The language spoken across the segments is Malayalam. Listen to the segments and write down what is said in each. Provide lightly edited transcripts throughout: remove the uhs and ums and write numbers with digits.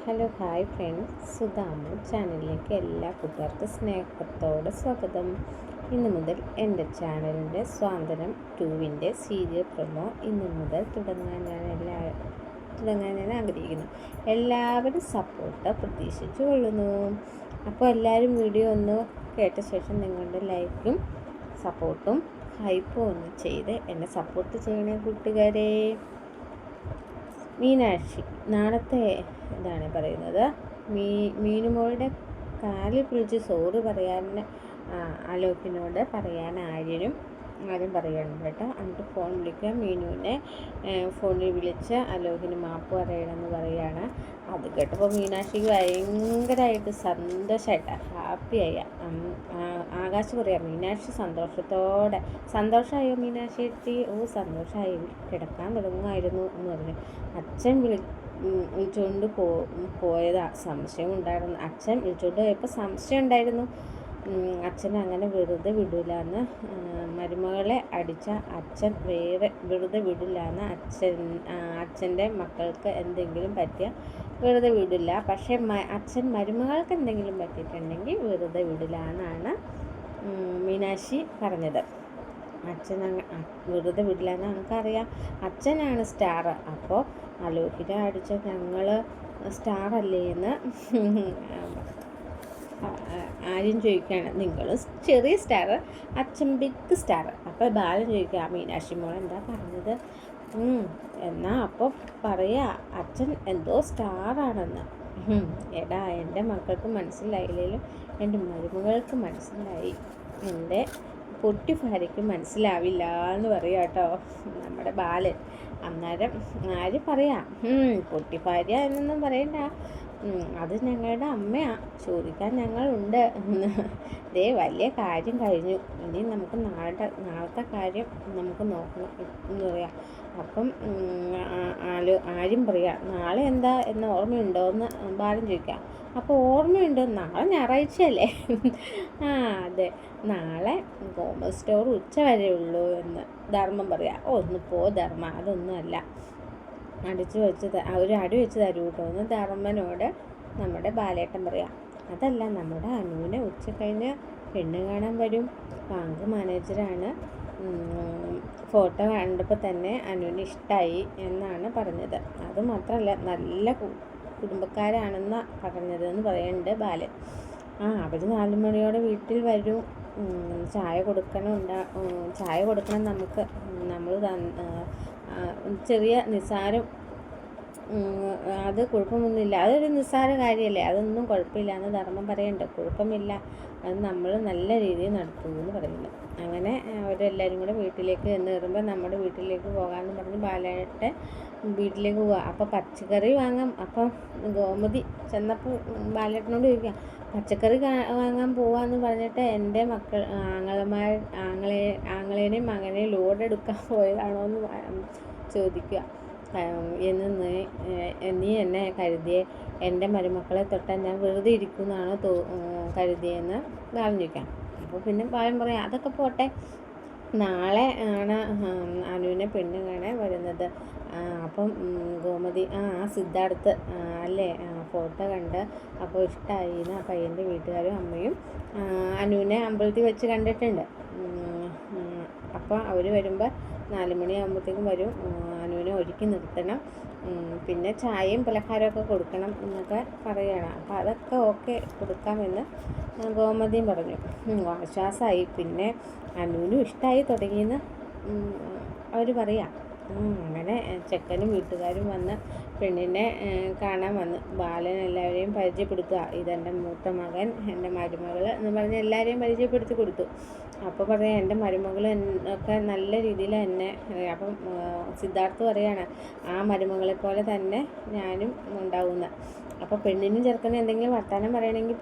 ഹലോ ഹായ് ഫ്രണ്ട്സ്, സുധാമു ചാനലിലേക്ക് എല്ലാ കൂട്ടുകാർക്കും സ്നേഹത്തോടെ സ്വാഗതം. ഇന്നു മുതൽ എൻ്റെ ചാനലിൻ്റെ സ്വാതന്ത്ര്യം 2 സീരിയൽ പ്രൊമോ ഇന്നു മുതൽ തുടങ്ങാൻ ഞാൻ ആഗ്രഹിക്കുന്നു. എല്ലാവരും സപ്പോർട്ട് പ്രതീക്ഷിച്ചു കൊള്ളുന്നു. അപ്പോൾ എല്ലാവരും വീഡിയോ ഒന്ന് കേട്ട ശേഷം നിങ്ങളുടെ ലൈക്കും സപ്പോർട്ടും ഹൈപ്പും ഒന്ന് ചെയ്ത് എന്നെ സപ്പോർട്ട് ചെയ്യണേ കൂട്ടുകാരെ. മീനാക്ഷി നാളത്തെ ഇതാണ് പറയുന്നത്. മീനുമോളുടെ കാലിൽ പിടിച്ച് സോറി പറയാൻ അലോക്കിനോട് പറയാൻ ആരും പറയണം കേട്ടോ. എന്നിട്ട് ഫോൺ വിളിക്കുക. മീനുവിനെ ഫോണിൽ വിളിച്ച് അലോകിന് മാപ്പ് പറയണമെന്ന് പറയുകയാണ്. അത് കേട്ടപ്പോൾ മീനാക്ഷിക്ക് ഭയങ്കരമായിട്ട് സന്തോഷമായിട്ട് ഹാപ്പിയായി. ആകാശ് പറയാം, മീനാക്ഷി സന്തോഷമായോ മീനാക്ഷി എത്തി? സന്തോഷമായി, കിടക്കാൻ തുടങ്ങുമായിരുന്നു എന്ന് പറഞ്ഞു. അച്ഛൻ വിളിച്ചുകൊണ്ട് പോയതാ. സംശയം ഉണ്ടായിരുന്നു. അച്ഛൻ വിളിച്ചുകൊണ്ട് പോയപ്പോൾ സംശയം ഉണ്ടായിരുന്നു. അച്ഛൻ അങ്ങനെ വെറുതെ വിടില്ല എന്ന്, മരുമകളെ അടിച്ച അച്ഛൻ വെറുതെ വിടില്ല എന്ന്, അച്ഛൻ്റെ മക്കൾക്ക് എന്തെങ്കിലും പറ്റിയ വെറുതെ വിടില്ല. പക്ഷേ അച്ഛൻ മരുമകൾക്ക് എന്തെങ്കിലും പറ്റിയിട്ടുണ്ടെങ്കിൽ വെറുതെ വിടില്ല എന്നാണ് മീനാക്ഷി പറഞ്ഞത്. അച്ഛൻ വെറുതെ വിടില്ല എന്ന് നമുക്കറിയാം. അച്ഛനാണ് സ്റ്റാർ. അപ്പോൾ അലോകിനെ അടിച്ച ഞങ്ങൾ സ്റ്റാർ അല്ലേ എന്ന് ആര്യം ചോദിക്കുകയാണ്. നിങ്ങൾ ചെറിയ സ്റ്റാർ, അച്ഛൻ ബിഗ് സ്റ്റാർ. അപ്പോൾ ബാലൻ ചോദിക്കുക, മീനാക്ഷി മോൾ എന്താ പറഞ്ഞത്? എന്നാ അപ്പോൾ പറയാ അച്ഛൻ എന്തോ സ്റ്റാറാണെന്ന്. എടാ, എൻ്റെ മക്കൾക്ക് മനസ്സിലായില്ലെങ്കിലും എൻ്റെ മരുമകൾക്ക് മനസ്സിലായി. എൻ്റെ പൊട്ടി ഭാര്യയ്ക്ക് മനസ്സിലാവില്ല എന്ന് പറയാം കേട്ടോ നമ്മുടെ ബാലൻ. അന്നേരം ആര് പറയാം, പൊട്ടി ഭാര്യ എന്നൊന്നും പറയണ്ട, അത് ഞങ്ങളുടെ അമ്മയാ, ചോദിക്കാൻ ഞങ്ങളുണ്ട്. വലിയ കാര്യം കഴിഞ്ഞു, ഇനി നമുക്ക് നാളത്തെ കാര്യം നമുക്ക് നോക്കണം എന്ന് പറയാം. അപ്പം ആരും പറയാം, നാളെ എന്താ എന്ന് ഓർമ്മയുണ്ടോ എന്ന് ബാലൻ ചോദിക്കാം. അപ്പോൾ ഓർമ്മയുണ്ട്, നാളെ ഞായറാഴ്ചയല്ലേ? അതെ, നാളെ കോമേഴ്സ് സ്റ്റോർ ഉച്ച വരെ ഉള്ളൂ എന്ന് ധർമ്മം പറയാം. ഒന്ന് പോ ധർമ്മ, അതൊന്നുമല്ല, ഒരു അടി വെച്ച് തരൂ കേട്ടോ എന്ന് ധർമ്മനോട് നമ്മുടെ ബാലേട്ടൻ പറയാം. അതല്ല, നമ്മുടെ അനുവിനെ ഉച്ച കഴിഞ്ഞ് പെണ്ണ് കാണാൻ വരും, ബാങ്ക് മാനേജറാണ്, ഫോട്ടോ കണ്ടപ്പോൾ തന്നെ അനുവിന് ഇഷ്ടമായി എന്നാണ് പറഞ്ഞത്. അതുമാത്രമല്ല, നല്ല കുടുംബക്കാരാണെന്ന് പറഞ്ഞതെന്ന് പറയുന്നുണ്ട് ബാലൻ. അവർ 4 മണിയോടെ വീട്ടിൽ വരും, ചായ കൊടുക്കണം നമുക്ക്, നമ്മൾ ചെറിയ നിസ്സാരം, അത് കുഴപ്പമൊന്നുമില്ല, അതൊരു നിസ്സാര കാര്യമല്ലേ, അതൊന്നും കുഴപ്പമില്ല എന്ന് ധർമ്മം പറയുന്നുണ്ട്. കുഴപ്പമില്ല, അത് നമ്മൾ നല്ല രീതിയിൽ നടത്തുമെന്ന് പറയുന്നു. അങ്ങനെ അവരെല്ലാവരും കൂടെ വീട്ടിലേക്ക് ചെന്ന് കയറുമ്പോൾ നമ്മുടെ വീട്ടിലേക്ക് പോകാമെന്ന് പറഞ്ഞ് ബാലേട്ടൻ വീട്ടിലേക്ക് പോവുക. അപ്പോൾ പച്ചക്കറി വാങ്ങാം. അപ്പം ഗോമതി ചെന്നപ്പോൾ ബാലേട്ടനോട് ചോദിക്കാം, പച്ചക്കറി വാങ്ങാൻ പോവാന്ന് പറഞ്ഞിട്ട് എൻ്റെ മക്കൾ ആങ്ങളേനെയും മകനെയും ലോഡ് എടുക്കാൻ പോയതാണോ എന്ന് ചോദിക്കുക. നീ എന്നെ കരുതിയേ, എൻ്റെ മരുമക്കളെ തൊട്ടാൽ ഞാൻ വെറുതെ ഇരിക്കുന്നതാണോ കരുതിയെന്ന് ബാലൻ ചോദിക്കാം. അപ്പോൾ പിന്നെ ബാലൻ പറയാം, അതൊക്കെ പോട്ടെ, നാളെ ആണ് അനുവിനെ പെണ്ണ് കാണാൻ വരുന്നത്. അപ്പം ഗോമതി, സിദ്ധാർത്ഥ് അല്ലേ, ഫോട്ടോ കണ്ട് അപ്പോൾ ഇഷ്ടമായി എന്ന് ആ പയ്യൻ്റെ വീട്ടുകാരും അമ്മയും അനുവിനെ അമ്പലത്തിൽ വെച്ച് കണ്ടിട്ടുണ്ട്. അപ്പോൾ അവർ വരുമ്പോൾ 4 മണിയാകുമ്പോഴത്തേക്കും വരും. അനുവിനെ ഒരുക്കി നിർത്തണം, പിന്നെ ചായയും പലഹാരമൊക്കെ കൊടുക്കണം എന്നൊക്കെ പറയുകയാണ്. അപ്പോൾ അതൊക്കെ ഓക്കെ, കൊടുക്കാമെന്ന് ഗോമതിയും പറഞ്ഞു. ആശ്വാസമായി. പിന്നെ അനുവിനും ഇഷ്ടമായി തുടങ്ങിയെന്ന് അവർ പറയാം. അങ്ങനെ ചെക്കനും വീട്ടുകാരും വന്ന് പെണ്ണിനെ കാണാൻ വന്ന് ബാലൻ എല്ലാവരെയും പരിചയപ്പെടുത്തുക. ഇതെൻ്റെ മൂത്ത മകൻ, എൻ്റെ മരുമകൾ എന്ന് പറഞ്ഞ് എല്ലാവരെയും പരിചയപ്പെടുത്തി കൊടുത്തു. അപ്പോൾ പറയാം, എൻ്റെ മരുമകൾ ഒക്കെ നല്ല രീതിയിൽ എന്നെ. അപ്പം സിദ്ധാർത്ഥ് പറയാണ്, ആ മരുമകളെ പോലെ തന്നെ ഞാനും ഉണ്ടാവുന്ന. അപ്പോൾ പെണ്ണിനും ചെറുക്കനും എന്തെങ്കിലും വർത്തമാനം പറയണമെങ്കിൽ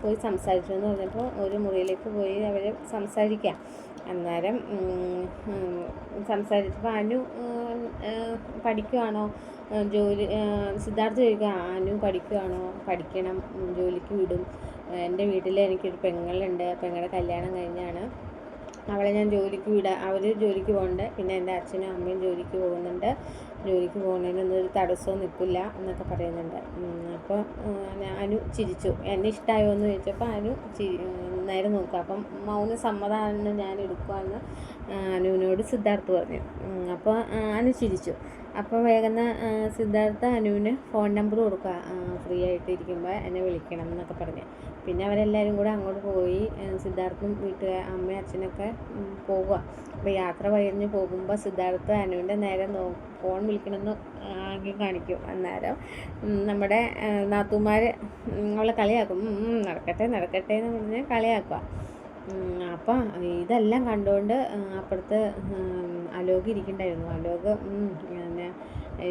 പോയി സംസാരിച്ചു എന്ന് പറഞ്ഞപ്പോൾ ഒരു മുറിയിലേക്ക് പോയി അവർ സംസാരിക്കാം. അന്നേരം സംസാരിച്ചപ്പോൾ അനു പഠിക്കുവാണോ, സിദ്ധാർത്ഥ് ചോദിക്കുക, അനു പഠിക്കുവാണോ? പഠിക്കണം, ജോലിക്ക് വിടും, എൻ്റെ വീട്ടിൽ എനിക്കൊരു പെങ്ങളുണ്ട്, പെങ്ങളുടെ കല്യാണം കഴിഞ്ഞാണ്, അവളെ ഞാൻ ജോലിക്ക് വിടാം, അവർ ജോലിക്ക് പോകുന്നുണ്ട്, പിന്നെ എൻ്റെ അച്ഛനും അമ്മയും ജോലിക്ക് പോകുന്നുണ്ട്, ജോലിക്ക് പോകുന്നതിനൊന്നും ഒരു തടസ്സവും നിൽക്കില്ല എന്നൊക്കെ പറയുന്നുണ്ട്. അപ്പോൾ അനു ചിരിച്ചു. എന്നെ ഇഷ്ടമായോ എന്ന് ചോദിച്ചപ്പോൾ അനു നേരെ നോക്കുക. അപ്പം മൗന സമ്മതമാണ് ഞാൻ എടുക്കുവാന്ന് അനുവിനോട് സിദ്ധാർത്ഥ് പറഞ്ഞു. അപ്പോൾ അനു ചിരിച്ചു. അപ്പോൾ വേഗം സിദ്ധാർത്ഥ അനുവിന് ഫോൺ നമ്പർ കൊടുക്കുക, ഫ്രീ ആയിട്ട് ഇരിക്കുമ്പോൾ എന്നെ വിളിക്കണം എന്നൊക്കെ പറഞ്ഞ്. പിന്നെ അവരെല്ലാവരും കൂടെ അങ്ങോട്ട് പോയി. സിദ്ധാർത്ഥും അമ്മയും അച്ഛനൊക്കെ പോകുക. അപ്പോൾ യാത്ര കഴിഞ്ഞ് പോകുമ്പോൾ സിദ്ധാർത്ഥ അനുവിൻ്റെ നേരെ ഫോൺ വിളിക്കണമെന്ന് ആദ്യം കാണിക്കും. അന്നേരം നമ്മുടെ നാത്തൂമാർ അവളെ കളിയാക്കും. നടക്കട്ടെ നടക്കട്ടെ എന്ന് പറഞ്ഞ് കളിയാക്കുക. അപ്പം ഇതെല്ലാം കണ്ടുകൊണ്ട് അപ്പുറത്ത് അലോക് ഇരിക്കണ്ടായിരുന്നു. അലോക് പിന്നെ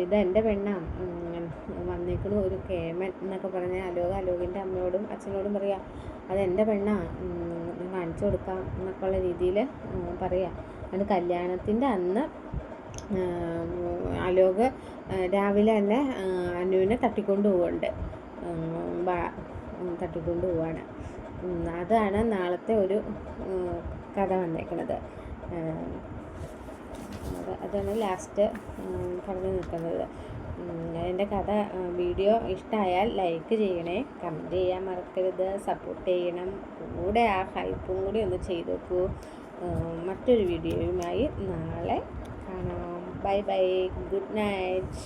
ഇതെൻ്റെ പെണ്ണാണ് വന്നേക്കണു ഒരു കേമൻ എന്നൊക്കെ പറഞ്ഞ് അലോകിൻ്റെ അമ്മയോടും അച്ഛനോടും പറയാം, അതെൻ്റെ പെണ്ണാണ് കാണിച്ചു കൊടുക്കാം എന്നൊക്കെ ഉള്ള രീതിയിൽ പറയാം. അത് കല്യാണത്തിൻ്റെ അന്ന് അലോക് രാവിലെ തന്നെ അനുവിനെ തട്ടിക്കൊണ്ട് പോവുന്നുണ്ട്, തട്ടിക്കൊണ്ട് പോവാണ്. അതാണ് നാളത്തെ ഒരു കഥ വന്നേക്കുന്നത്. അതാണ് ലാസ്റ്റ് പറഞ്ഞു നിൽക്കുന്നത്. എൻ്റെ കഥ വീഡിയോ ഇഷ്ടമായാൽ ലൈക്ക് ചെയ്യണേ, കമൻറ്റ് ചെയ്യാൻ മറക്കരുത്, സപ്പോർട്ട് ചെയ്യണം. കൂടെ ആ ഹൈപ്പും കൂടി ഒന്ന് ചെയ്ത് നോക്കൂ. മറ്റൊരു വീഡിയോയുമായി നാളെ കാണാം. Bye bye, good night.